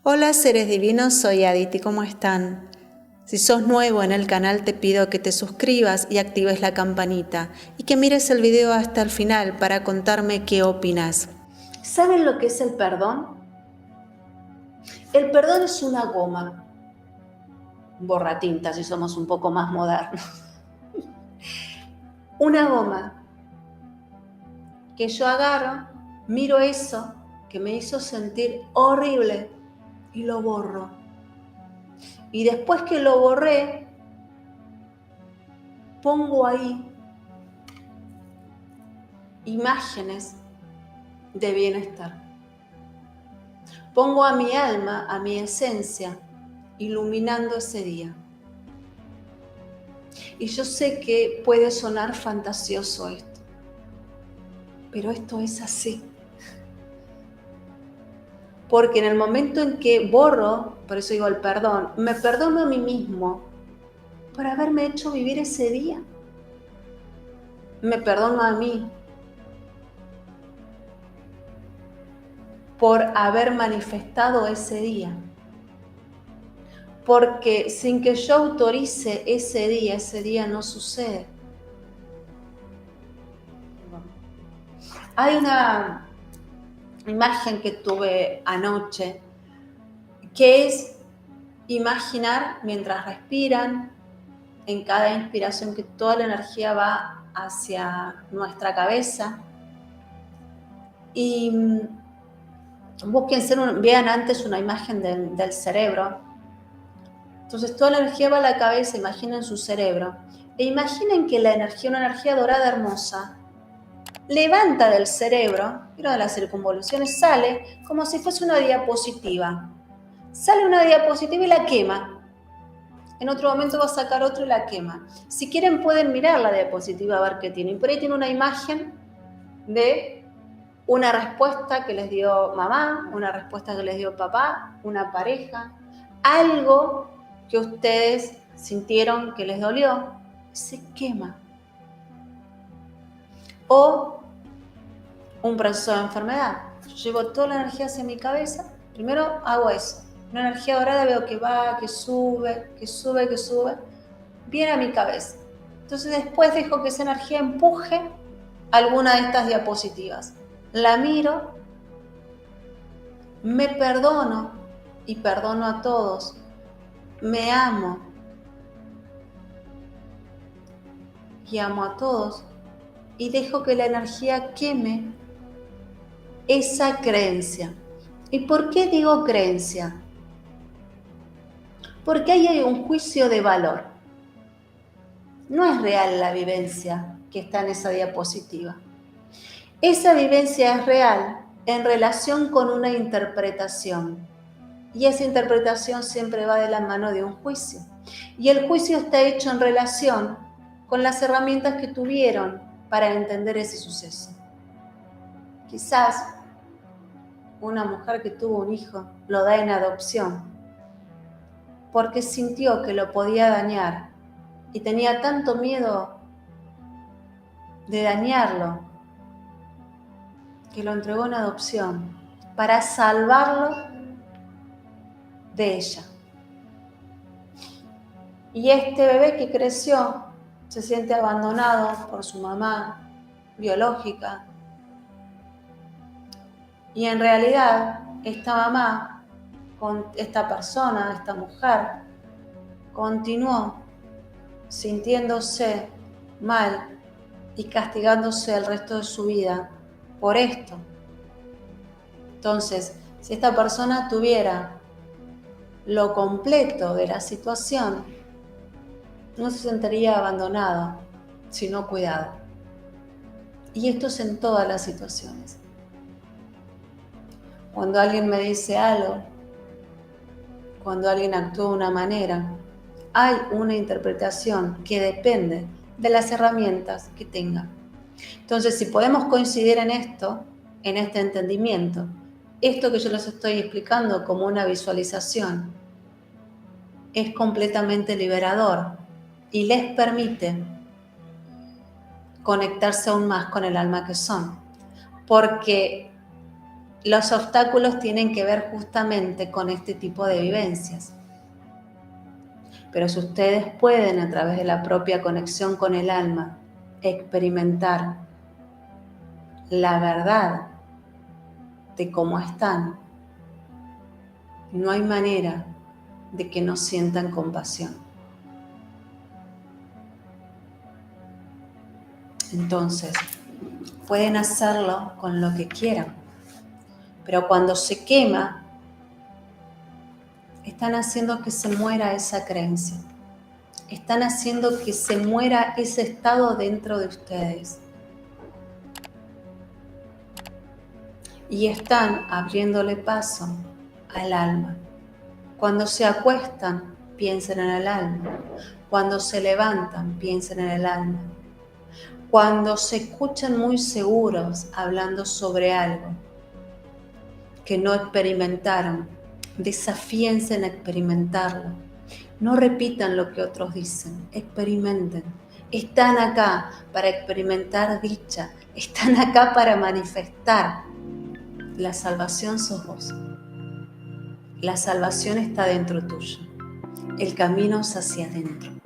Hola seres divinos, soy Aditi, ¿cómo están? Si sos nuevo en el canal te pido que te suscribas y actives la campanita y que mires el video hasta el final para contarme qué opinas. ¿Saben lo que es el perdón? El perdón es una goma, borratinta si somos un poco más modernos. Una goma que yo agarro, miro eso que me hizo sentir horrible y lo borro. Y después que lo borré, pongo ahí imágenes de bienestar. Pongo a mi alma, a mi esencia, iluminando ese día. Y yo sé que puede sonar fantasioso esto, pero esto es así. Porque en el momento en que borro, por eso digo el perdón, me perdono a mí mismo por haberme hecho vivir ese día. Me perdono a mí por haber manifestado ese día. Porque sin que yo autorice ese día no sucede. Hay una imagen que tuve anoche que es imaginar mientras respiran, en cada inspiración, que toda la energía va hacia nuestra cabeza. Y vean antes una imagen del cerebro. Entonces toda la energía va a la cabeza, imaginen su cerebro. E imaginen que la energía, una energía dorada hermosa, levanta del cerebro, pero de las circunvoluciones sale como si fuese una diapositiva. Sale una diapositiva y la quema. En otro momento va a sacar otro y la quema. Si quieren pueden mirar la diapositiva a ver qué tiene. Y por ahí tiene una imagen de una respuesta que les dio mamá, una respuesta que les dio papá, una pareja, algo que ustedes sintieron que les dolió, se quema. O un proceso de enfermedad. Yo llevo toda la energía hacia mi cabeza, primero hago eso. Una energía dorada veo que va, que sube, viene a mi cabeza. Entonces después dejo que esa energía empuje alguna de estas diapositivas. La miro, me perdono y perdono a todos. Me amo y amo a todos. Y dejo que la energía queme esa creencia. ¿Y por qué digo creencia? Porque ahí hay un juicio de valor. No es real la vivencia que está en esa diapositiva. Esa vivencia es real en relación con una interpretación. Y esa interpretación siempre va de la mano de un juicio. Y el juicio está hecho en relación con las herramientas que tuvieron para entender ese suceso. Quizás una mujer que tuvo un hijo lo da en adopción porque sintió que lo podía dañar y tenía tanto miedo de dañarlo que lo entregó en adopción para salvarlo de ella. Y este bebé que creció se siente abandonado por su mamá biológica. Y en realidad esta mamá, con esta persona, esta mujer, continuó sintiéndose mal y castigándose el resto de su vida por esto. Entonces, si esta persona tuviera lo completo de la situación, no se sentiría abandonado, sino cuidado. Y esto es en todas las situaciones. Cuando alguien me dice algo, cuando alguien actúa de una manera, hay una interpretación que depende de las herramientas que tenga. Entonces, si podemos coincidir en esto, en este entendimiento, esto que yo les estoy explicando como una visualización, es completamente liberador y les permite conectarse aún más con el alma que son. Porque Los obstáculos tienen que ver justamente con este tipo de vivencias. Pero si ustedes pueden, a través de la propia conexión con el alma, experimentar la verdad de cómo están, no hay manera de que no sientan compasión. Entonces, pueden hacerlo con lo que quieran, pero cuando se quema, están haciendo que se muera esa creencia. Están haciendo que se muera ese estado dentro de ustedes. Y están abriéndole paso al alma. Cuando se acuestan, piensen en el alma. Cuando se levantan, piensen en el alma. Cuando se escuchan muy seguros hablando sobre algo que no experimentaron, desafíense en experimentarlo. No repitan lo que otros dicen, experimenten. Están acá para experimentar dicha, están acá para manifestar. La salvación sos vos. La salvación está dentro tuyo. El camino es hacia adentro.